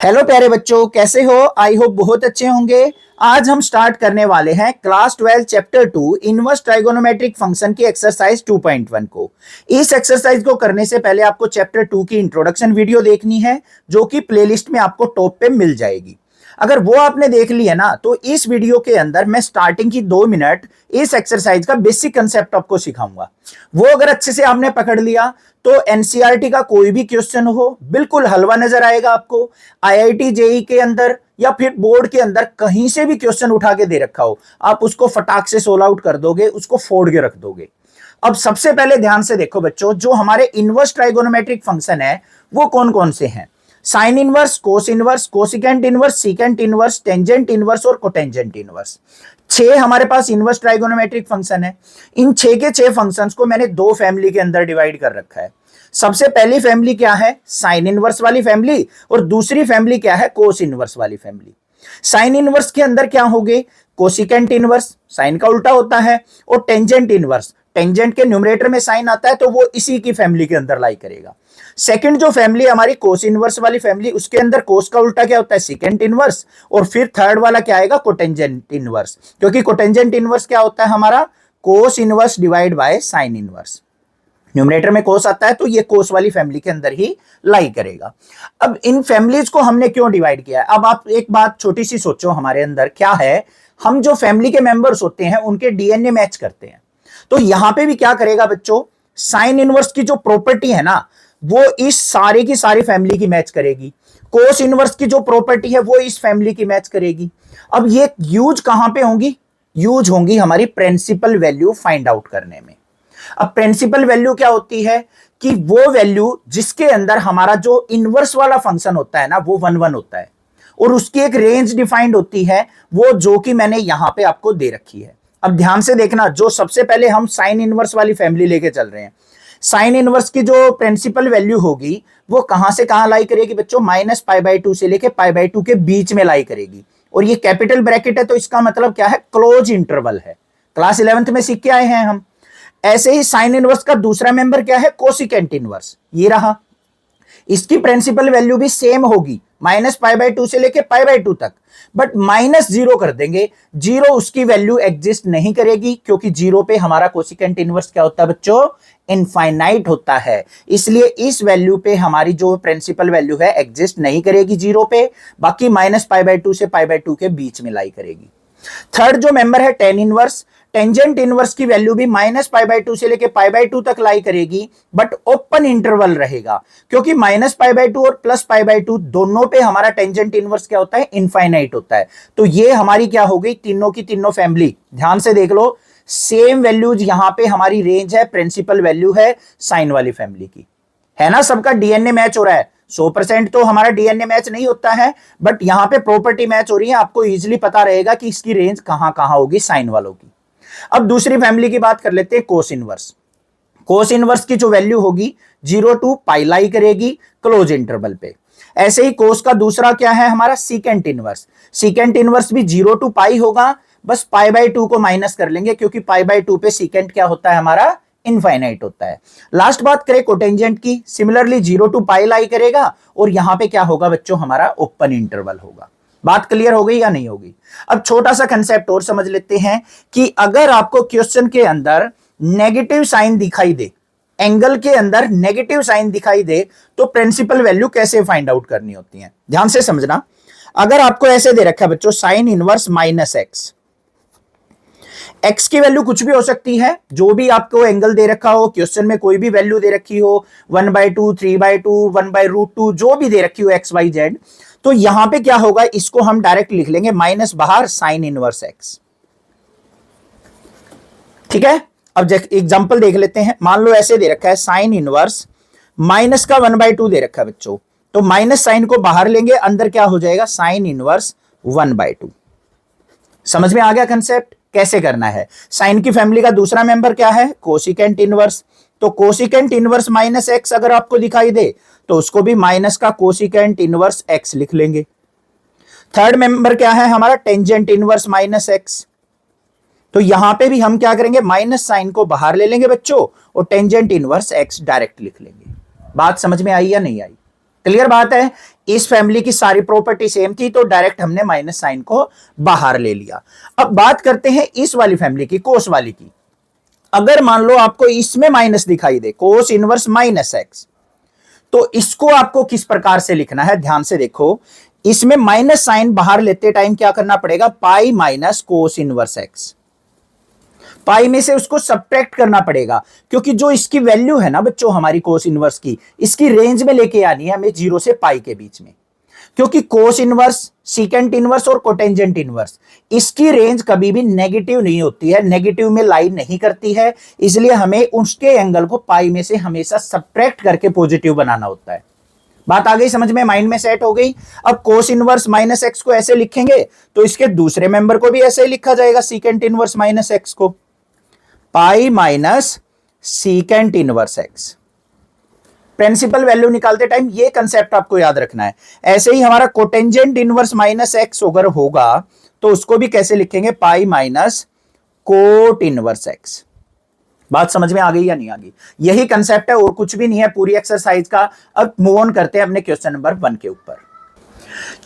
Hello प्यारे बच्चों, कैसे हो? आई होप बहुत अच्छे होंगे। आज हम स्टार्ट करने वाले हैं class 12 chapter 2 inverse trigonometric function की एक्सरसाइज 2.1 को। इस एक्सरसाइज को करने से पहले आपको चैप्टर 2 की इंट्रोडक्शन वीडियो देखनी है, जो कि प्लेलिस्ट में आपको टॉप पे मिल जाएगी। अगर वो आपने देख ली है ना, तो इस वीडियो के अंदर मैं स्टार्टिंग की 2 मिनट इस एक्सरसाइज का बेसिक कंसेप्ट आपको सिखाऊंगा। वो अगर अच्छे से आपने पकड़ लिया तो एनसीईआरटी का कोई भी क्वेश्चन हो बिल्कुल हलवा नजर आएगा आपको। आईआईटी जेई के अंदर या फिर बोर्ड के अंदर कहीं से भी क्वेश्चन उठा के दे रखा हो, आप उसको फटाक से सोल्व आउट कर दोगे, उसको फोड़ के रख दोगे। अब सबसे पहले ध्यान से देखो बच्चों, जो हमारे इनवर्स ट्राइगोनोमेट्रिक फंक्शन है वो कौन कौन से हैं? Sine inverse, cos inverse, cosecant inverse, secant inverse, tangent inverse और कोटेंजेंट इनवर्स। 6 हमारे पास इनवर्स ट्राइगोनोमेट्रिक फंक्शन है। इन 6 के 6 फंक्शंस को मैंने 2 फैमिली के अंदर डिवाइड कर रखा है। सबसे पहली फैमिली क्या है? साइन इनवर्स वाली फैमिली। और दूसरी फैमिली क्या है? कोस इनवर्स वाली फैमिली। साइन इनवर्स के अंदर क्या होगे? कोसिकेंट इनवर्स, साइन का उल्टा होता है। और टेंजेंट इनवर्स, टेंजेंट के न्यूमरेटर में साइन आता है तो वो इसी की फैमिली के अंदर लाई करेगा। सेकंड जो फैमिली हमारी कोस इनवर्स वाली फैमिली, उसके अंदर कोस का उल्टा क्या होता है? Second inverse. और फिर थर्ड वाला क्या आएगा? कोटेंजेंट इनवर्स, क्योंकि कोटेंजेंट इनवर्स क्या होता है हमारा? Cos inverse divide by sine inverse. Numerator में कोस आता है तो ये कोस वाली फैमिली के अंदर ही लाई करेगा। अब इन फैमिलीज को हमने क्यों डिवाइड किया है? अब आप एक बात छोटी सी सोचो, हमारे अंदर क्या है, हम जो फैमिली के मेंबर्स होते हैं उनके डीएनए मैच करते हैं। तो यहां पे भी क्या करेगा बच्चों? साइन इनवर्स की जो प्रॉपर्टी है ना, वो इस सारे की सारी फैमिली की मैच करेगी। कोस इनवर्स की जो प्रॉपर्टी है वो इस फैमिली की मैच करेगी। अब ये यूज कहां पे होंगी? यूज होंगी हमारी प्रिंसिपल वैल्यू फाइंड आउट करने में। अब प्रिंसिपल वैल्यू क्या होती है? कि वो वैल्यू जिसके अंदर हमारा जो इनवर्स वाला फंक्शन होता है ना, वो 1 1 होता है और उसकी एक रेंज डिफाइंड होती है, वो जो कि मैंने यहां पे आपको दे रखी है। अब ध्यान से देखना, जो सबसे पहले हम साइन इनवर्स वाली फैमिली लेके चल रहे हैं। साइन इनवर्स की जो प्रिंसिपल वैल्यू होगी वो कहां से कहां लाई करेगी बच्चों? -π/2 से लेके π/2 के बीच में लाई करेगी। और ये कैपिटल ब्रैकेट है तो इसका मतलब क्या है? क्लोज इंटरवल है। क्लास 11th में सीख के आए हैं हम। ऐसे ही साइन इनवर्स का दूसरा मेंबर क्या है? कोसिकेंट इनवर्स, ये रहा। इसकी प्रिंसिपल वैल्यू भी सेम होगी, -π/2 से लेके π/2 तक, बट -0 कर देंगे। 0 उसकी वैल्यू एग्जिस्ट नहीं करेगी, क्योंकि 0 पे हमारा कोसिकेंट इनवर्स क्या होता है बच्चों? इनफाइनाइट होता है। इसलिए इस वैल्यू पे हमारी जो प्रिंसिपल वैल्यू है एग्जिस्ट नहीं करेगी 0 पे, बाकी -π/2 से π/2 के बीच में लाई करेगी। थर्ड जो मेंबर है टेन इनवर्स, टेंजेंट इनवर्स की वैल्यू भी -π/2 से लेके π/2 तक लाई करेगी, बट ओपन इंटरवल रहेगा, क्योंकि -π/2 और +π/2 दोनों पे हमारा टेंजेंट इनवर्स क्या होता है? इनफाइनाइट होता है। तो ये हमारी क्या हो गई? तीनों की तीनों फैमिली। ध्यान से देख लो, सेम वैल्यूज यहां पे हमारी रेंज है, प्रिंसिपल वैल्यू है साइन वाली फैमिली की, है ना? सबका डीएनए मैच हो रहा है। 100% तो हमारा डीएनए मैच नहीं होता है, बट यहां पे प्रॉपर्टी मैच हो रही है। आपको इजीली पता रहेगा कि इसकी रेंज कहां कहां होगी साइन वालों की। अब दूसरी फैमिली की बात कर लेते हैं, कोस इनवर्स। कोस इनवर्स की जो वैल्यू होगी 0 to π लाई करेगी क्लोज इंटरवल पे। ऐसे ही कोस का दूसरा क्या है हमारा? Secant inverse. सीकेंट इनवर्स भी 0 to π होगा, बस π/2 को माइनस कर लेंगे, क्योंकि π/2 पे सीकेंट क्या होता है हमारा? इनफाइनाइट होता है। लास्ट बात करें कोटेंजेंट की, सिमिलरली 0 to π लाई करेगा और यहां पे क्या होगा बच्चों? हमारा ओपन इंटरवल होगा। बात क्लियर हो गई या नहीं होगी? अब छोटा सा कंसेप्ट और समझ लेते हैं कि अगर आपको क्वेश्चन के अंदर नेगेटिव साइन दिखाई दे, एंगल के अंदर नेगेटिव साइन दिखाई दे, तो प्रिंसिपल वैल्यू कैसे फाइंड आउट करनी होती है? ध्यान से समझना। अगर आपको ऐसे दे रखा है बच्चों, साइन इनवर्स -x, x की वैल्यू कुछ भी हो सकती है, जो भी आपको एंगल दे रखा हो, क्वेश्चन में कोई भी वैल्यू दे रखी हो, 1/2, 3/2, 1/√2, जो भी दे रखी हो x, y, z, तो यहां पे क्या होगा? इसको हम डायरेक्ट लिख लेंगे माइनस बाहर साइन इनवर्स x। ठीक है? अब एग्जांपल देख लेते हैं। मान लो ऐसे दे रखा है साइन इनवर्स माइनस का 1/2 दे रखा है बच्चों, तो माइनस साइन को बाहर लेंगे, अंदर क्या हो जाएगा? Sine inverse 1/2। समझ में आ गया कंसेप्ट? कैसे करना है? साइन की फैमिली का दूसरा मेंबर क्या है? Cosecant inverse. तो कोसिकेंट इनवर्स -x अगर आपको दिखाई दे तो उसको भी माइनस का कोसिकेंट इनवर्स x लिख लेंगे। थर्ड मेंबर क्या है हमारा? Tangent inverse -x। तो यहां पे भी हम क्या करेंगे? माइनस साइन को बाहर ले लेंगे बच्चों और टेंजेंट इनवर्स x डायरेक्ट लिख लेंगे। बात समझ में आई या नहीं आई? क्लियर बात है? इस फैमिली की सारी प्रॉपर्टी सेम थी, तो डायरेक्ट हमने माइनस साइन को बाहर ले लिया। अब बात करते हैं इस वाली फैमिली की, कोस वाली की। अगर मान लो आपको इसमें माइनस दिखाई दे, कोस इनवर्स माइनस एक्स, तो इसको आपको किस प्रकार से लिखना है, ध्यान से देखो। इसमें माइनस साइन बाहर लेते टाइम क्या करना पड़ेगा, pi minus cos inverse X. पाई में से उसको सब्ट्रैक्ट करना पड़ेगा, क्योंकि जो इसकी वैल्यू है ना बच्चों हमारी कोस इनवर्स की, इसकी रेंज में लेके आनी है हमें 0 से पाई के बीच में। क्योंकि कोस इनवर्स, सीकेंट इनवर्स और कोटेंजेंट इनवर्स, इसकी रेंज कभी भी नेगेटिव नहीं होती है, नेगेटिव में लाई नहीं करती है, इसलिए हमें उसके एंगल को पाई में से हमेशा सब्ट्रैक्ट करके पॉजिटिव बनाना होता है। बात आ गई समझ में, माइंड में सेट हो गई। अब कोस इनवर्स माइनस एक्स को ऐसे लिखेंगे तो इसके दूसरे मेंबर को भी ऐसे ही लिखा जाएगा, सीकेंट इनवर्स माइनस एक्स को, pi minus secant inverse X. Principal value निकालते टाइम ये कंसेप्ट आपको याद रखना है। ऐसे ही हमारा कोटेंजेंट इनवर्स माइनस एक्स अगर होगा तो उसको भी कैसे लिखेंगे, pi minus cot inverse x. बात समझ में आ गई या नहीं आ गई? यही कंसेप्ट है और कुछ भी नहीं है पूरी एक्सरसाइज का। अब मूव ऑन करते हैं अपने क्वेश्चन नंबर 1 के ऊपर।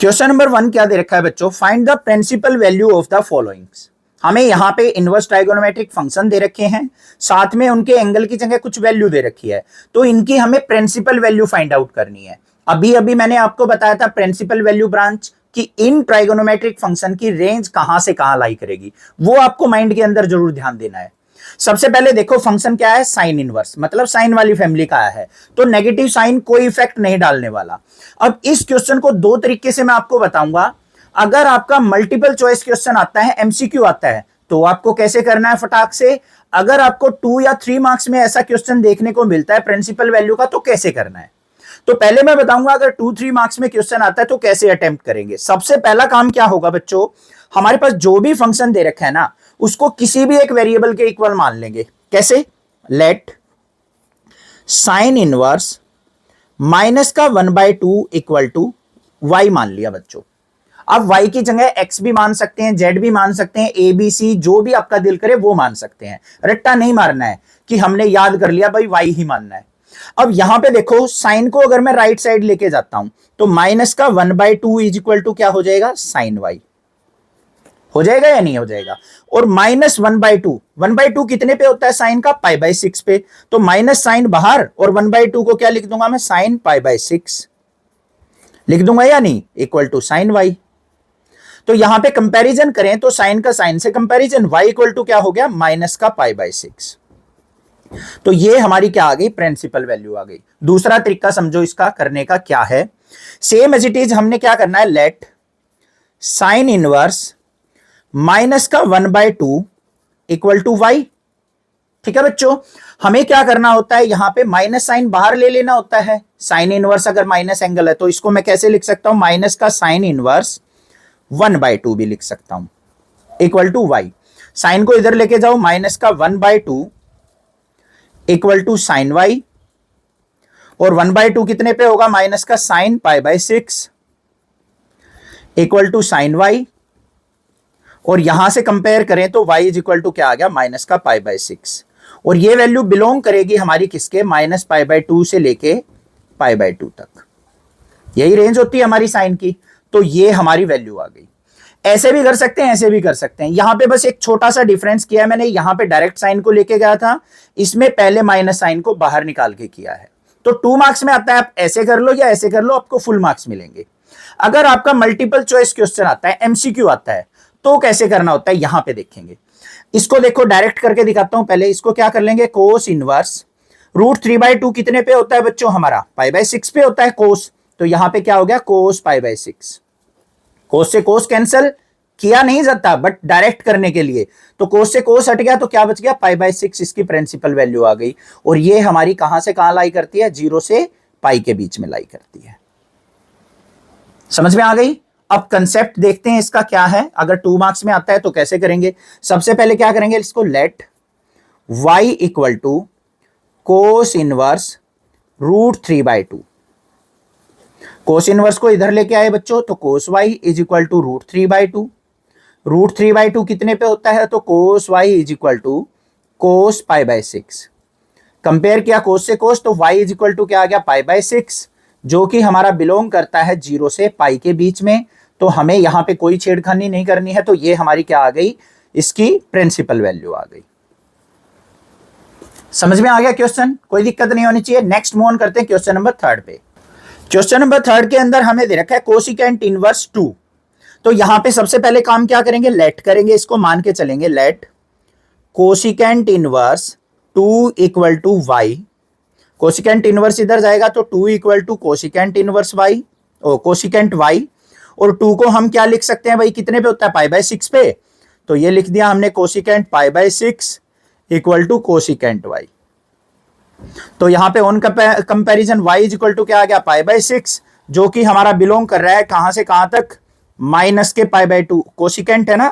क्वेश्चन नंबर 1 क्या दे रखा है बच्चों, find the principal value of the followings. हमें यहां पे इनवर्स ट्राइगोनोमेट्रिक फंक्शन दे रखे हैं, साथ में उनके एंगल की जगह कुछ वैल्यू दे रखी है, तो इनकी हमें प्रिंसिपल वैल्यू फाइंड आउट करनी है। अभी अभी मैंने आपको बताया था प्रिंसिपल वैल्यू ब्रांच कि इन ट्राइगोनोमेट्रिक फंक्शन की रेंज कहां से कहां लाई करेगी, वो आपको माइंड के अंदर जरूर ध्यान देना है। सबसे पहले देखो फंक्शन क्या है, साइन इनवर्स, मतलब साइन वाली फैमिली का है, तो नेगेटिव साइन कोई इफेक्ट नहीं डालने वाला। अब इस क्वेश्चन को दो तरीके से मैं आपको बताऊंगा। अगर आपका मल्टीपल चॉइस क्वेश्चन आता है, एमसीक्यू आता है, तो आपको कैसे करना है फटाक से। अगर आपको 2 या 3 मार्क्स में ऐसा क्वेश्चन देखने को मिलता है प्रिंसिपल वैल्यू का, तो कैसे करना है। तो पहले मैं बताऊंगा अगर 2-3 मार्क्स में क्वेश्चन आता है तो कैसे अटेम्प्ट करेंगे। सबसे पहला काम क्या होगा बच्चों, हमारे पास जो भी फंक्शन दे रखा है ना, उसको किसी भी एक वेरिएबल के इक्वल मान लेंगे। कैसे, लेट साइन इनवर्स माइनस का 1/2 इक्वल टू y मान लिया बच्चों। अब y की जगह x भी मान सकते हैं, z भी मान सकते हैं, a b c जो भी आपका दिल करे वो मान सकते हैं। रट्टा नहीं मारना है कि हमने याद कर लिया भाई y ही मानना है। अब यहां पे देखो साइन को अगर मैं राइट साइड लेके जाता हूं तो माइनस का 1/2 इज इक्वल टू क्या हो जाएगा, साइन y हो जाएगा या नहीं हो जाएगा। और माइनस 1/2 कितने पे होता है साइन का, π/6 पे, तो माइनस साइन बाहर और 1/2 को क्या लिख दूंगा मैं, साइन π/6 लिख दूंगा या नहीं, इक्वल टू साइन y। तो यहां पे कंपैरिजन करें तो साइन का साइन से कंपैरिजन, y इक्वल टू क्या हो गया, माइनस का π/6। तो ये हमारी क्या आ गई, प्रिंसिपल वैल्यू आ गई। दूसरा तरीका समझो इसका करने का क्या है, सेम एज इट इज हमने क्या करना है, लेट साइन इनवर्स माइनस का 1/2 इक्वल टू y। ठीक है बच्चों, हमें क्या करना होता है, यहां पे माइनस साइन बाहर ले लेना होता है। साइन इनवर्स अगर माइनस एंगल है तो इसको मैं कैसे लिख सकता हूं, माइनस का साइन इनवर्स 1/2 भी लिख सकता हूं इक्वल टू y। साइन को इधर लेके जाओ, माइनस का 1/2 इक्वल टू साइन y, और 1/2 कितने पे होगा, माइनस का sine π/6 equal to sine y। और यहां से कंपेयर करें तो y इज इक्वल टू क्या आ गया, माइनस का π/6। और ये वैल्यू बिलोंग करेगी हमारी किसके, माइनस π/2 से लेके π/2 तक, यही रेंज होती है हमारी साइन की। तो ये हमारी वैल्यू आ गई। ऐसे भी कर सकते हैं, ऐसे भी कर सकते हैं। यहां पे बस एक छोटा सा डिफरेंस किया है मैंने, यहां पे डायरेक्ट साइन को लेके गया था, इसमें पहले माइनस साइन को बाहर निकाल के किया है। तो 2 मार्क्स में आता है, आप ऐसे कर लो या ऐसे कर लो, आपको फुल मार्क्स मिलेंगे। अगर आपका मल्टीपल चॉइस क्वेश्चन आता है, एमसीक्यू आता है, तो कैसे करना होता है यहां पे देखेंगे। इसको देखो डायरेक्ट करके दिखाता हूं। पहले इसको क्या कर लेंगे, कोस इनवर्स √3/2 कितने पे होता है बच्चों, हमारा π/6 पे होता है कोस। तो यहां पे क्या हो गया, कोस π/6। कोस से कोस कैंसिल किया नहीं जाता, बट डायरेक्ट करने के लिए तो कोस से कोस हट गया, तो क्या बच गया, π/6 इसकी प्रिंसिपल वैल्यू आ गई। और ये हमारी कहां से कहां लाई करती है, 0 से पाई के बीच में लाई करती है। समझ में आ गई। अब कंसेप्ट देखते हैं इसका क्या है, अगर 2 मार्क्स में आता है तो कैसे करेंगे। सबसे पहले क्या करेंगे, इसको let y equal to cos inverse √3/2। Cos inverse को इधर लेके आए बच्चों, तो cos y is equal to √3/2। √3/2 कितने पे होता है, तो cos y is equal to cos π/6। Compare किया कोस से कोस, तो y इज इक्वल टू क्या आ गया, π/6। जो कि हमारा बिलोंग करता है 0 से पाई के बीच में। तो हमें यहां पे कोई छेड़खानी नहीं करनी है, तो ये हमारी क्या आ गई, इसकी प्रिंसिपल वैल्यू आ गई। समझ में आ गया क्वेश्चन, कोई दिक्कत नहीं होनी चाहिए। नेक्स्ट मूव ऑन करते हैं क्वेश्चन नंबर 3 पे। क्वेश्चन नंबर 3 के अंदर हमें दे रखा है कोसिकेंट इनवर्स 2। तो यहां पे सबसे पहले काम क्या करेंगे, लेट करेंगे, इसको मान के चलेंगे let cosecant inverse 2 equal to Y. Cosecant inverse इधर जाएगा तो 2 equal to cosecant inverse Y, ओ कोसिकेंट वाई। और 2 को हम क्या लिख सकते हैं भाई, कितने पे होता है, पाई बाय 6 पे। तो ये लिख दिया हमने cosecant pi by 6 equal to cosecant Y. तो यहां पे on comparison y is equal to क्या आ गया, पाई बाय 6, जो कि हमारा बिलोंग कर रहा है कहां से कहां तक, माइनस के पाई बाय 2। कोसिकेंट है ना,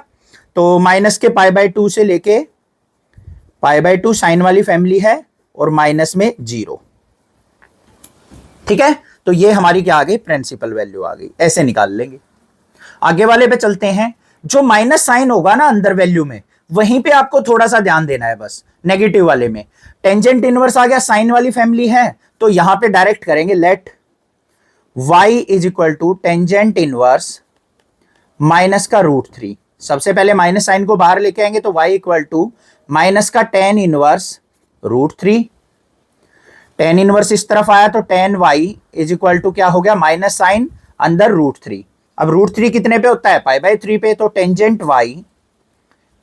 तो माइनस के पाई बाय 2 से लेके पाई बाय 2 साइन वाली फैमिली है, और माइनस में 0। ठीक है, तो ये हमारी क्या आ गई, प्रिंसिपल वैल्यू आ गई। ऐसे निकाल लेंगे। आगे वाले पे चलते हैं। जो माइनस साइन होगा ना अंदर वैल्यू में, वहीं पे आपको थोड़ा सा ध्यान देना है बस। नेगेटिव वाले में टेंजेंट इनवर्स आ गया, साइन वाली फैमिली है, तो यहां पे डायरेक्ट करेंगे let y is equal to tangent inverse minus का √3। सबसे पहले माइनस साइन को बाहर लेके आएंगे, तो y इक्वल टू माइनस का टेन इनवर्स √3। टेन इनवर्स इस तरफ आया तो tan y is equal to क्या हो गया, माइनस साइन अंदर √3। अब √3 कितने पे होता है, पाई बाय 3 पे। तो tangent y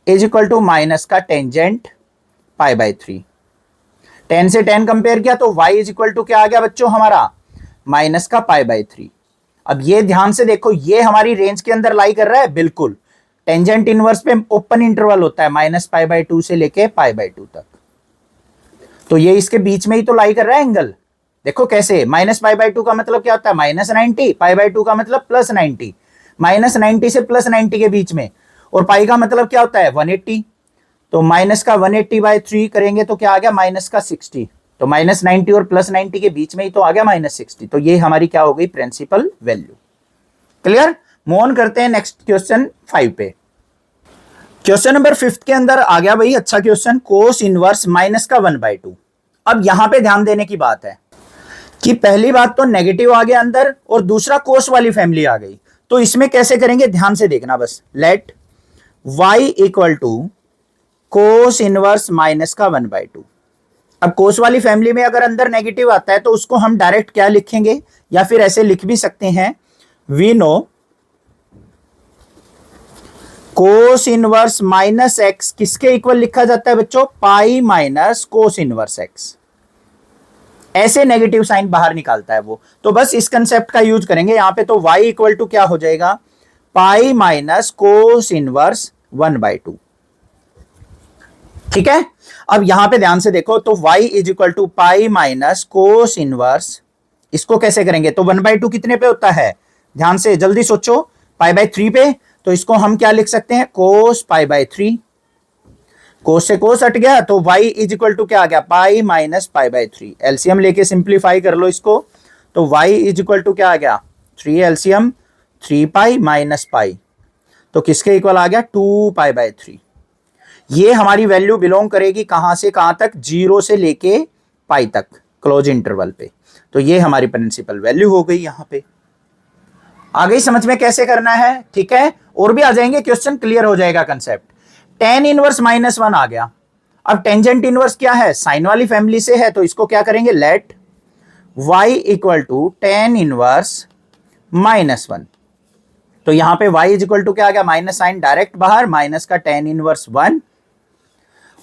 is equal to minus का टेंजेंट पाई बाय 3। 10 से 10 कंपेयर किया तो y इज इक्वल टू क्या आ गया बच्चों हमारा, माइनस का पाई बाय 3। अब ये ध्यान से देखो, ये हमारी रेंज के अंदर लाई कर रहा है बिल्कुल। टेंजेंट इनवर्स पे ओपन इंटरवल होता है माइनस पाई बाय 2 से लेके पाई बाय 2 तक, तो ये इसके बीच में ही तो लाई कर रहा है एंगल। देखो कैसे, माइनस पाई बाय 2 का मतलब क्या होता है, माइनस 90, पाई बाय 2 का मतलब प्लस 90, माइनस 90 से प्लस 90 के बीच में। और पाई का मतलब क्या होता है, 180। तो माइनस का 180 बाय 3 करेंगे तो क्या आ गया, माइनस का 60। तो माइनस 90 और प्लस 90 के बीच में ही तो आ गया माइनस 60। तो ये हमारी क्या हो गई, principal value. Clear. Move on करते हैं नेक्स्ट क्वेश्चन 5 पे। क्वेश्चन नंबर 5 के अंदर आ गया भाई अच्छा क्वेश्चन, कोस इनवर्स माइनस का 1/2। अब यहां पे ध्यान देने की बात है कि पहली बात तो नेगेटिव आ गया अंदर, और दूसरा कोस वाली फैमिली आ गई। तो इसमें कैसे करेंगे, ध्यान से देखना बस। Let y equal to cos inverse minus का 1/2। अब कोस वाली फैमिली में अगर अंदर नेगेटिव आता है तो उसको हम डायरेक्ट क्या लिखेंगे, या फिर ऐसे लिख भी सकते हैं, we know cos inverse minus X किसके इक्वल लिखा जाता है बच्चों, pi minus cos inverse X. ऐसे नेगेटिव साइन बाहर निकालता है वो। तो बस इस कंसेप्ट का यूज करेंगे यहां पे। तो y इक्वल टू क्या हो जाएगा, पाई माइनस कोस इनवर्स 1/2। ठीक है। अब यहां पे ध्यान से देखो, तो y is equal to pi minus cos inverse, इसको कैसे करेंगे, तो 1/2 कितने पे होता है, ध्यान से जल्दी सोचो, पाई बाय 3 पे। तो इसको हम क्या लिख सकते हैं, कोस पाई बाय 3। कोस से कोस हट गया, तो y इज इक्वल टू क्या आ गया, pi minus pi by 3। LCM लेके सिंप्लीफाई कर लो इसको, तो y इज इक्वल टू क्या आ गया, 3 एलसीएम 3 पाई माइनस पाई, तो किसके इक्वल आ गया, 2 पाई बाय 3। ये हमारी वैल्यू बिलोंग करेगी कहां से कहां तक, 0 से लेके पाई तक क्लोज इंटरवल पे। तो ये हमारी प्रिंसिपल वैल्यू हो गई। यहां पे आ गई समझ में कैसे करना है। ठीक है, और भी आ जाएंगे क्वेश्चन, क्लियर हो जाएगा कंसेप्ट। टेन इनवर्स -1 आ गया। अब टेंजेंट इनवर्स क्या है, साइन वाली फैमिली से है, तो इसको क्या करेंगे, let y equal to tan inverse -1। तो यहां पे y इज इक्वल टू क्या आ गया, माइनस साइन डायरेक्ट बाहर, माइनस का टेन इनवर्स 1।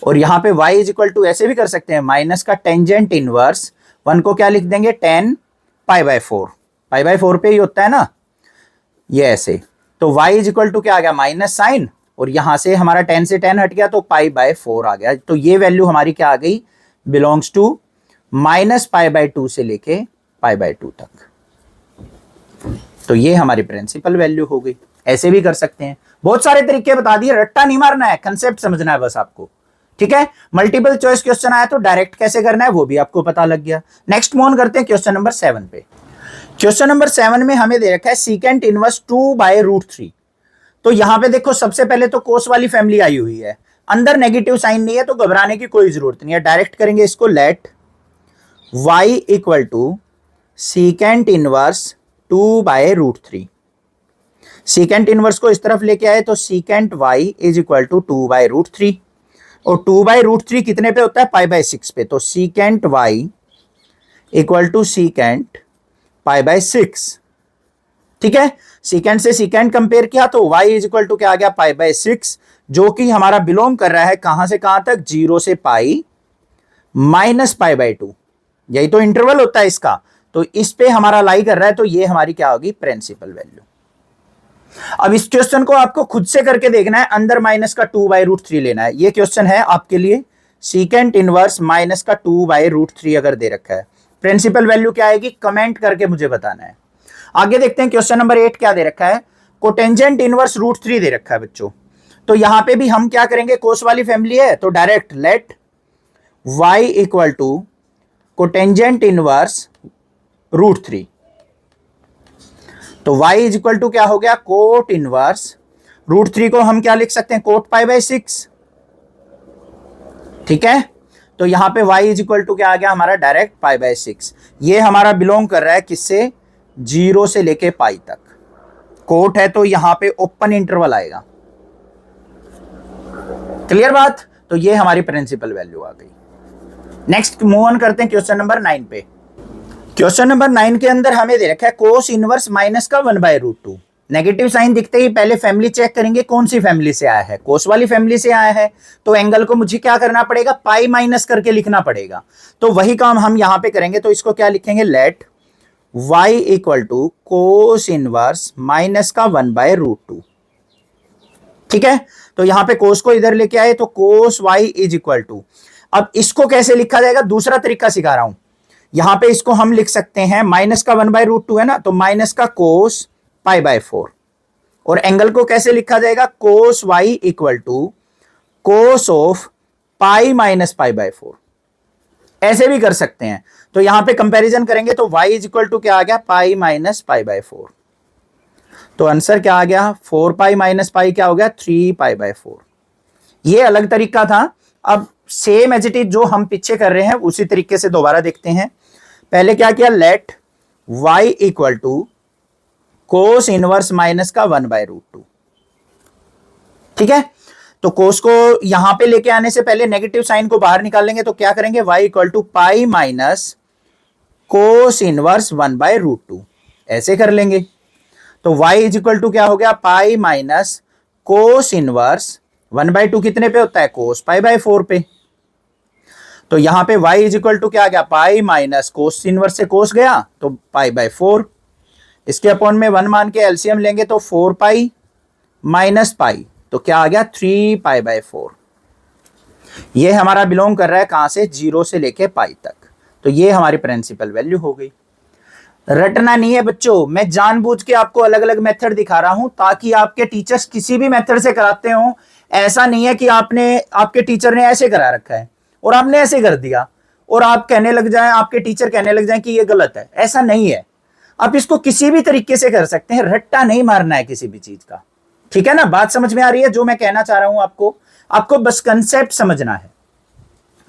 और यहां पे y इज इक्वल टू ऐसे भी कर सकते हैं, माइनस का टेंजेंट इनवर्स 1 को क्या लिख देंगे, 10 पाई बाय 4। पाई बाय 4 पे ही होता है ना ये ऐसे। तो y इज इक्वल टू क्या आ गया, माइनस साइन, और यहां से हमारा 10 से 10 हट गया तो पाई बाय 4 आ गया। तो ये वैल्यू हमारी क्या आ गई, belongs to minus pi by 2 से लेके पाई बाय 2 तक। तो ये हमारी प्रिंसिपल वैल्यू हो गई। ऐसे भी कर सकते हैं, बहुत सारे तरीके बता दिए, रट्टा नहीं मारना है, कंसेप्ट समझना है बस आपको। ठीक है, मल्टीपल चॉइस क्वेश्चन आया तो डायरेक्ट कैसे करना है वो भी आपको पता लग गया। नेक्स्ट मूव ऑन करते हैं क्वेश्चन नंबर 7 पे। क्वेश्चन नंबर 7 में हमें दे रखा है सीकेंट इनवर्स 2 बाय √3। तो यहां पे देखो, सबसे पहले तो कोस वाली फैमिली आई हुई है, अंदर नेगेटिव साइन नहीं है, तो घबराने की कोई जरूरत नहीं है, डायरेक्ट करेंगे इसको। Let y equal to secant inverse 2/√3। Secant inverse को इस तरफ लेके आए तो secant Y is equal to 2/√3, और 2/√3 कितने पे होता है? π/6 पे। तो secant Y equal to secant π/6। ठीक है, सीकेंट से सीकेंट कंपेयर किया तो y इज इक्वल टू क्या आ गया? π/6, जो कि हमारा बिलोंग कर रहा है कहां से कहां तक? 0 से पाई माइनस π/2। यही तो इंटरवल होता है इसका, तो इस पे हमारा लाई कर रहा है, तो ये हमारी क्या होगी? Principal value. अब इस क्वेश्चन को आपको खुद से करके देखना है, अंदर माइनस का 2/√3 लेना है। ये क्वेश्चन है आपके लिए, सीकेंट इनवर्स माइनस का 2/√3 अगर दे रखा है, प्रिंसिपल वैल्यू क्या आएगी? कमेंट करके मुझे बताना है। आगे देखते हैं क्वेश्चन नंबर 8 क्या दे रखा है। कोटेंजेंट इनवर्स √3 दे रखा है बच्चों। तो यहां पे भी हम क्या करेंगे? कोस वाली फैमिली है तो direct let y equal to cotangent inverse √3। तो y इज इक्वल टू क्या हो गया? कोट इनवर्स √3 को हम क्या लिख सकते हैं? कोट π/6। ठीक है, तो यहां पे y इज इक्वल टू क्या आ गया हमारा? डायरेक्ट π/6। ये हमारा बिलोंग कर रहा है किससे? 0 से लेके पाई तक। कोट है तो यहां पे ओपन इंटरवल आएगा। क्लियर बात? तो ये हमारी प्रिंसिपल वैल्यू आ गई। नेक्स्ट मूव ऑन करते हैं क्वेश्चन नंबर 9 पे। क्वेश्चन नंबर 9 के अंदर हमें दे रखा है कोस इनवर्स माइनस का 1/√2। नेगेटिव साइन दिखते ही पहले फैमिली चेक करेंगे कौन सी फैमिली से आया है। कोस वाली फैमिली से आया है तो एंगल को मुझे क्या करना पड़ेगा? पाई माइनस करके लिखना पड़ेगा। तो वही काम हम यहां पे करेंगे, तो इसको क्या लिखेंगे? Let y equal to cos inverse minus का 1/√2। ठीक है, तो यहां पे कोस को इधर लेके आए तो cos y is equal to, अब इसको कैसे लिखा जाएगा? दूसरा तरीका सिखा रहा हूं। यहां पे इसको हम लिख सकते हैं, माइनस का 1/√2 है ना, तो माइनस का कोस π/4। और एंगल को कैसे लिखा जाएगा? Cos y equal to cos of pi minus π/4। ऐसे भी कर सकते हैं। तो यहां पे कंपैरिजन करेंगे तो y इज इक्वल टू क्या आ गया? Pi minus π/4। तो आंसर क्या आ गया? 4 पाई माइनस पाई क्या हो गया? 3 π/4। ये अलग तरीका था। अब सेम एज इट इज जो हम पीछे कर रहे हैं उसी तरीके से दोबारा देखते हैं। पहले क्या किया? Let y equal to cos inverse minus का 1/√2। ठीक है, तो कोस को यहां पे लेके आने से पहले नेगेटिव साइन को बाहर निकाल लेंगे, तो क्या करेंगे? y equal to pi minus cos inverse 1/√2 ऐसे कर लेंगे। तो y इज इक्वल टू क्या हो गया? पाई माइनस कोस इनवर्स 1/2 कितने पे होता है? कोस π/4 पे। तो यहां पे y इज इक्वल टू क्या आ गया? पाई माइनस कोस इनवर्स से कोस गया तो π/4, इसके अपॉन में 1 मान के एलसीएम लेंगे तो 4 पाई माइनस पाई, तो क्या आ गया? 3 π/4। ये हमारा बिलोंग कर रहा है कहां से? 0 से लेके पाई तक। तो ये हमारी प्रिंसिपल वैल्यू हो गई। रटना नहीं है बच्चों, मैं जानबूझ के आपको अलग अलग मेथड दिखा रहा हूं ताकि आपके टीचर्स किसी भी मेथड से कराते हो, ऐसा नहीं है कि आपके टीचर ने ऐसे करा रखा है और आपने ऐसे कर दिया और आप कहने लग जाएं, आपके टीचर कहने लग जाएं कि ये गलत है। ऐसा नहीं है, आप इसको किसी भी तरीके से कर सकते हैं, रट्टा नहीं मारना है किसी भी चीज का। ठीक है ना? बात समझ में आ रही है जो मैं कहना चाह रहा हूं आपको बस कंसेप्ट समझना है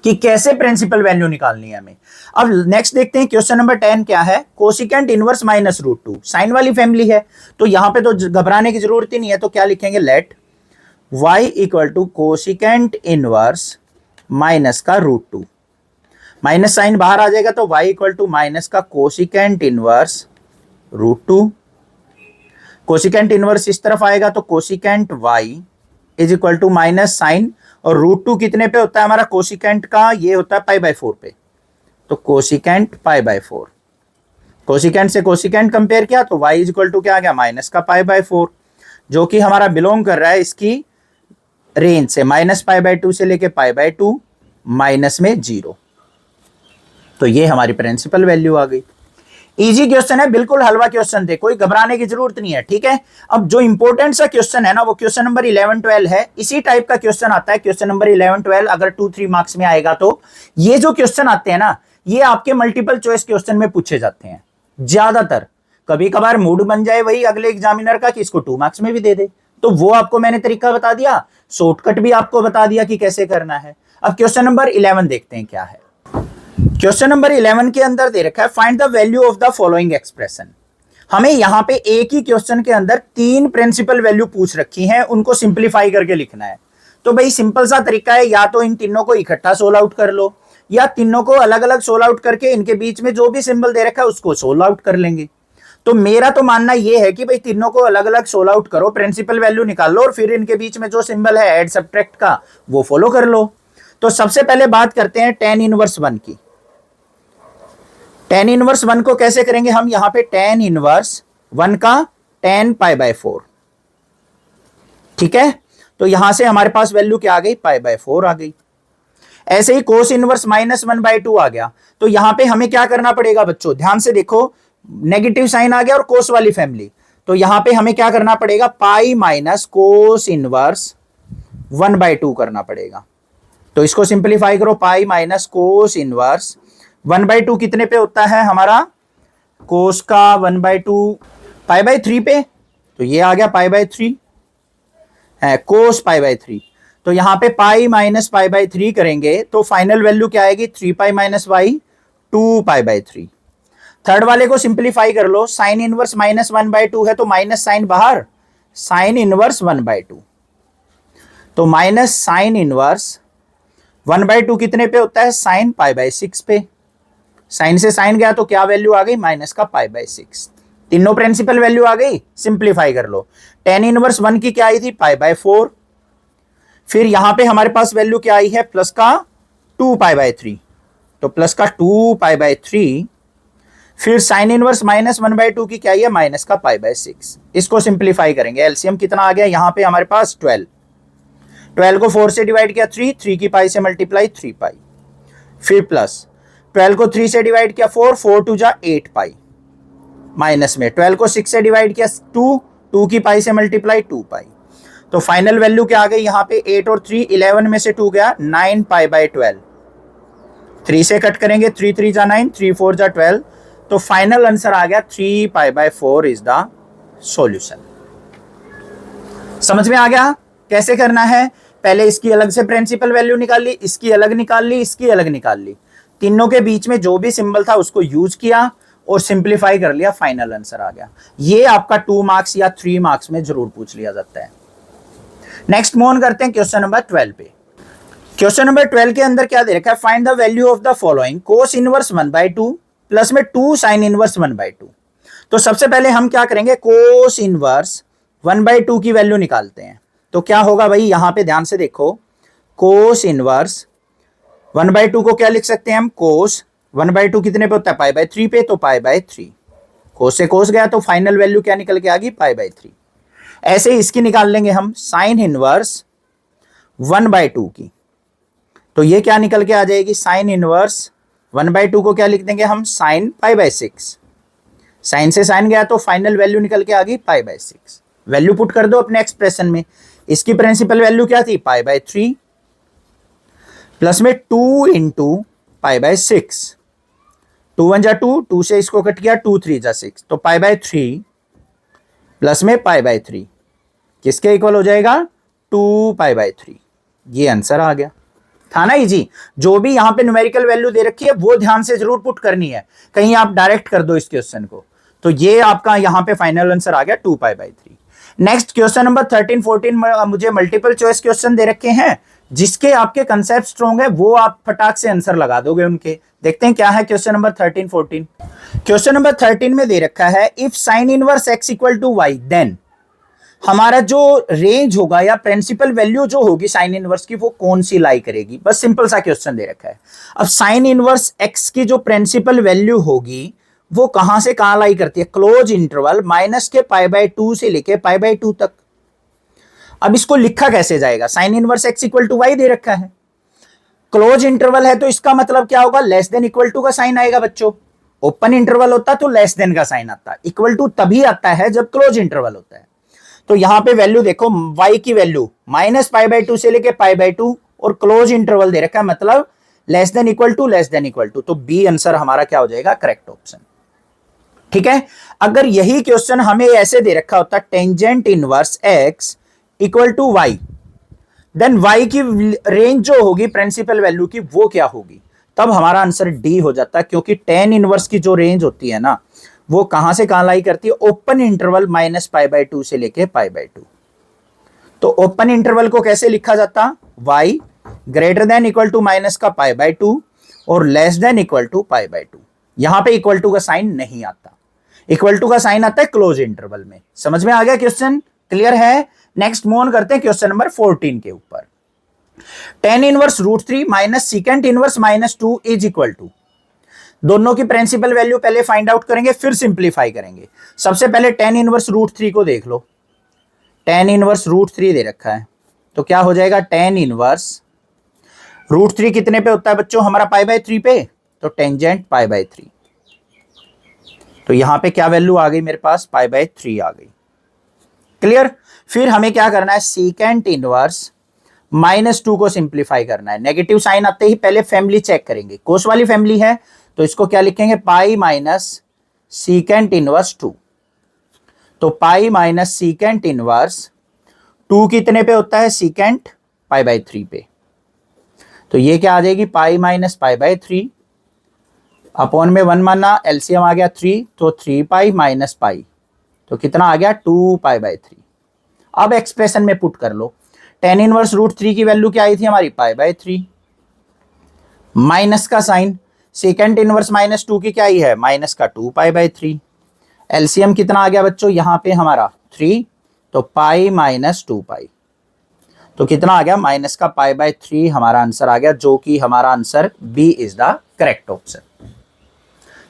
कि कैसे प्रिंसिपल वैल्यू निकालनी है हमें। अब नेक्स्ट देखते हैं क्वेश्चन नंबर 10 क्या है? कोसिकेंट इनवर्स माइनस √2, साइन वाली फैमिली है तो यहां पे तो घबराने की जरूरत ही नहीं है। तो क्या लिखेंगे? Let y equal to cosecant inverse minus का √2, माइनस साइन बाहर आ जाएगा तो y इक्वल टू माइनस का कोसिकेंट इनवर्स √2। कोसिकेंट इनवर्स इस तरफ आएगा तो cosecant y is equal to minus sign, और √2 कितने पे होता है हमारा? कोसिकेंट का ये होता है π/4 पे, तो कोसिकेंट π/4। कोसिकेंट से कोसिकेंट कंपेयर किया तो y इज इक्वल टू क्या आ गया? माइनस का π/4, जो कि हमारा बिलोंग कर रहा है इसकी रेंज से, माइनस π/2 से लेके π/2 माइनस में 0। तो ये हमारी प्रिंसिपल वैल्यू आ गई। इजी क्वेश्चन है, बिल्कुल हलवा क्वेश्चन थे, कोई घबराने की जरूरत नहीं है। ठीक है, अब जो इंपॉर्टेंट सा क्वेश्चन है ना वो क्वेश्चन नंबर 11-12 है। इसी टाइप का क्वेश्चन आता है क्वेश्चन नंबर 11-12, अगर 2-3 मार्क्स में आएगा तो ये जो क्वेश्चन आते हैं ना ये आपके मल्टीपल चॉइस क्वेश्चन में पूछे जाते हैं ज्यादातर। कभी कभार मूड बन जाए वही अगले एग्जामिनर का कि इसको 2 मार्क्स में भी दे दे, तो वो आपको मैंने तरीका बता दिया, शॉर्टकट भी आपको बता दिया कि कैसे करना है। अब क्वेश्चन नंबर 11 देखते हैं क्या है। क्वेश्चन नंबर 11 के अंदर दे रखा है find the value of the following expression. हमें यहां पे एक ही क्वेश्चन के अंदर तीन प्रिंसिपल वैल्यू पूछ रखी हैं, उनको सिंप्लीफाई करके लिखना है। तो भाई सिंपल सा तरीका है, या तो इन तीनों को इकट्ठा सोल्व आउट कर लो, या तीनों को अलग अलग सोल्व आउट करके इनके बीच में जो भी सिंबल दे रखा है उसको सोल्व आउट कर लेंगे। तो मेरा तो मानना यह है कि भाई तीनों को अलग अलग सोल्व आउट करो, प्रिंसिपल वैल्यू निकाल लो और फिर इनके बीच में जो सिंबल है ऐड सब्ट्रैक्ट का वो फॉलो कर लो। तो सबसे पहले बात करते हैं tan इनवर्स 1 की। tan इनवर्स 1 को कैसे करेंगे हम, यहां पे tan इनवर्स 1 का tan π/4, ठीक है। तो यहां से हमारे पास वैल्यू क्या आ गई, π/4 आ गई। ऐसे ही कोस इनवर्स -1/2 आ गया। तो यहां पे हमें क्या करना पड़ेगा बच्चों, ध्यान से देखो, नेगेटिव साइन आ गया और कोस वाली फैमिली, तो यहां पे हमें क्या करना पड़ेगा, पाई माइनस कोस इनवर्स 1/2 करना पड़ेगा। तो इसको सिंप्लीफाई करो, पाई माइनस कोस इनवर्स 1/2 कितने पे होता है हमारा, कोस का 1/2 π/3 पे, तो ये आ गया π/3 है, कोस π/3। तो यहां पे पाई माइनस π/3 करेंगे तो फाइनल वैल्यू क्या आएगी, 3π माइनस वाई 2π/3। थर्ड वाले को सिंप्लीफाई कर लो, साइन इनवर्स -1/2 है तो माइनस साइन बाहर, साइन इनवर्स 1/2, तो माइनस साइन इनवर्स 1/2 कितने पे होता है, साइन π/6 पे। साइन से साइन गया तो क्या वैल्यू आ गई, माइनस का π/6। तीनों प्रिंसिपल वैल्यू आ गई, सिंप्लीफाई कर लो। tan इनवर्स 1 की क्या आई थी, π/4। फिर यहां पे हमारे पास वैल्यू क्या आई है, प्लस का 2π/3, तो प्लस का 2π/3। फिर साइन इनवर्स -1/2 की क्या है, माइनस का π/6। इसको सिंप्लीफाई करेंगे, एलसीएम कितना आ गया यहां पे हमारे पास 12 को 4 से डिवाइड किया 3 की पाई से मल्टीप्लाई 3 पाई, फिर प्लस 12 को 3 से डिवाइड किया 4 2 जा 8 पाई, माइनस में 12 को 6 से डिवाइड किया 2 की पाई से मल्टीप्लाई 2 पाई। तो फाइनल वैल्यू क्या आ गई यहाँ पे, 8 और 3 11 में से 2 गया 9π/12, 3 से कट करेंगे 3 3 जा 9, 3 4 जा 12। तो फाइनल आंसर आ गया 3π/4 इज द सॉल्यूशन। समझ में आ गया कैसे करना है, पहले इसकी अलग से प्रिंसिपल वैल्यू निकाल ली, इसकी अलग निकाल ली, इसकी अलग निकाल ली, तीनों के बीच में जो भी सिंबल था उसको यूज किया और सिंप्लीफाई कर लिया, फाइनल आंसर आ गया। ये आपका 2 मार्क्स या 3 मार्क्स में जरूर पूछ लिया जाता है। नेक्स्ट मूव ऑन करते हैं क्वेश्चन नंबर 12 पे। क्वेश्चन नंबर 12 के अंदर क्या दे रखा है, find the value of the following cos inverse 1/2 plus में 2 साइन इनवर्स 1/2। तो सबसे पहले हम क्या करेंगे, कोस इनवर्स 1/2 की वैल्यू निकालते हैं। तो क्या होगा भाई, यहां पे ध्यान से देखो, कोस इनवर्स 1/2 को क्या लिख सकते हैं हम, कोस 1/2 कितने पे होता है, π/3 पे, तो π/3, कोस से कोस गया तो फाइनल वैल्यू क्या निकल के आ गई, π/3। ऐसे ही इसकी निकाल लेंगे हम, साइन इनवर्स 1/2 की, तो ये क्या निकल के आ जाएगी, साइन इनवर्स 1/2 को क्या लिख देंगे हम, साइन π/6। साइन से साइन गया तो फाइनल वैल्यू निकल के आ गई π/6। वैल्यू पुट कर दो अपने एक्सप्रेशन में, इसकी प्रिंसिपल वैल्यू क्या थी, π/3 प्लस में 2 इंटू π/6, 2 1 जा 2, 2 से इसको कट किया 2 3 जा 6, तो π/3 प्लस में π/3 किसके इक्वल हो जाएगा, 2π/3। ये आंसर आ गया, था ना इजी। जो भी यहां पे न्यूमेरिकल वैल्यू दे रखी है वो ध्यान से जरूर पुट करनी है, कहीं आप डायरेक्ट कर दो इस क्वेश्चन को। तो ये आपका यहां पे फाइनल आंसर आ गया 2π/3। नेक्स्ट क्वेश्चन नंबर 13 14 मुझे मल्टीपल चॉइस क्वेश्चन दे रखे हैं, जिसके आपके कंसेप्ट स्ट्रॉन्ग है वो आप फटाक से आंसर लगा दोगे उनके। देखते हैं क्या है क्वेश्चन नंबर 13 14। क्वेश्चन नंबर 13 में दे रखा है, if sine inverse x equal to Y then, हमारा जो रेंज होगा या प्रिंसिपल वैल्यू जो होगी साइन इनवर्स की वो कौन सी लाई करेगी। बस सिंपल सा क्वेश्चन दे रखा है। अब साइन इनवर्स x की जो प्रिंसिपल वैल्यू होगी वो कहां से कहां लाई करती है, क्लोज इंटरवल माइनस के π/2 से लेके π/2 तक। अब इसको लिखा कैसे जाएगा, sine inverse x equal to Y दे रखा है, क्लोज इंटरवल है तो इसका मतलब क्या होगा, लेस देन इक्वल टू का साइन आएगा बच्चों। ओपन इंटरवल होता तो लेस देन का साइन आता है, इक्वल टू तभी आता है जब क्लोज इंटरवल होता है। तो यहां पे वैल्यू देखो, y की वैल्यू माइनस π/2 से लेके π/2 और क्लोज इंटरवल दे रखा है, मतलब less than equal to less than equal to. तो बी आंसर हमारा क्या हो जाएगा, करेक्ट ऑप्शन। ठीक है, अगर यही क्वेश्चन हमें ऐसे दे रखा होता, tangent inverse x equal to Y, then y की रेंज जो होगी प्रिंसिपल वैल्यू की वो क्या होगी। तब हमारा आंसर डी हो जाता है, क्योंकि टेन इनवर्स की जो रेंज होती है ना, वो कहां से कहां लाई करती है, ओपन इंटरवल -π/2 से लेके π/2। तो ओपन इंटरवल को कैसे लिखा जाता, y greater than equal to minus का π/2 और लेस देन इक्वल टू π/2। यहां पे इक्वल टू का साइन नहीं आता, इक्वल टू का साइन आता है क्लोज इंटरवल में। समझ में आ गया क्वेश्चन, क्लियर है। नेक्स्ट मूव ऑन करते हैं क्वेश्चन नंबर 14 के ऊपर। tan inverse √3 minus secant inverse -2 is equal to, दोनों की प्रिंसिपल वैल्यू पहले फाइंड आउट करेंगे, फिर सिंप्लीफाई करेंगे। सबसे पहले tan इनवर्स √3 को देख लो, tan इनवर्स √3 दे रखा है, तो क्या हो जाएगा, tan इनवर्स √3 कितने पे होता है बच्चों, हमारा π/3 पे, तो टेंजेंट π/3। तो यहां पे क्या वैल्यू आ गई मेरे पास, π/3 आ गई, क्लियर। फिर हमें क्या करना है, सीकेंट इनवर्स -2 को सिंप्लीफाई करना है। नेगेटिव साइन आते ही पहले फैमिली चेक करेंगे, कोस वाली फैमिली है तो इसको क्या लिखेंगे, पाई माइनस सीकेंट इनवर्स 2। तो पाई माइनस सीकेंट इनवर्स 2 कितने पे होता है, सीकेंट π/3 पे। तो ये क्या आ जाएगी, पाई माइनस π/3 अपॉन में 1 माना, एलसीएम आ गया 3, तो 3 पाई माइनस पाई, तो कितना आ गया 2 π/3। अब एक्सप्रेशन में पुट कर लो, tan इनवर्स √3 की वैल्यू क्या आई थी हमारी, π/3 माइनस का साइन, सेकेंड इनवर्स -2 की क्या आई है, माइनस का 2 π/3। एलसीएम कितना आ गया बच्चों, यहां पे हमारा 3, तो पाई माइनस 2 पाई, तो कितना आ गया, माइनस का π/3 हमारा आंसर आ गया, जो कि हमारा answer B is the correct option.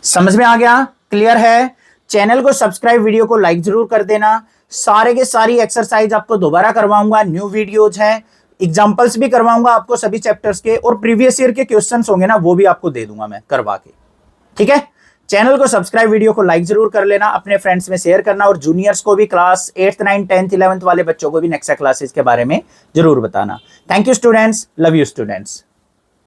समझ में आ गया, क्लियर है। चैनल को सब्सक्राइब, वीडियो को लाइक जरूर कर देना। सारे के सारी एक्सरसाइज आपको दोबारा करवाऊंगा, न्यू वीडियोज हैं, एग्जांपल्स भी करवाऊंगा आपको सभी चैप्टर्स के, और प्रीवियस ईयर के क्वेश्चंस होंगे ना, वो भी आपको दे दूंगा मैं करवा के, ठीक है। चैनल को सब्सक्राइब, वीडियो को लाइक जरूर कर लेना, अपने फ्रेंड्स में शेयर करना, और जूनियर्स को भी, class 8th 9th 10th 11th वाले बच्चों को भी नेक्स्ट क्लासेस के बारे में जरूर बताना। Thank you students, love you students.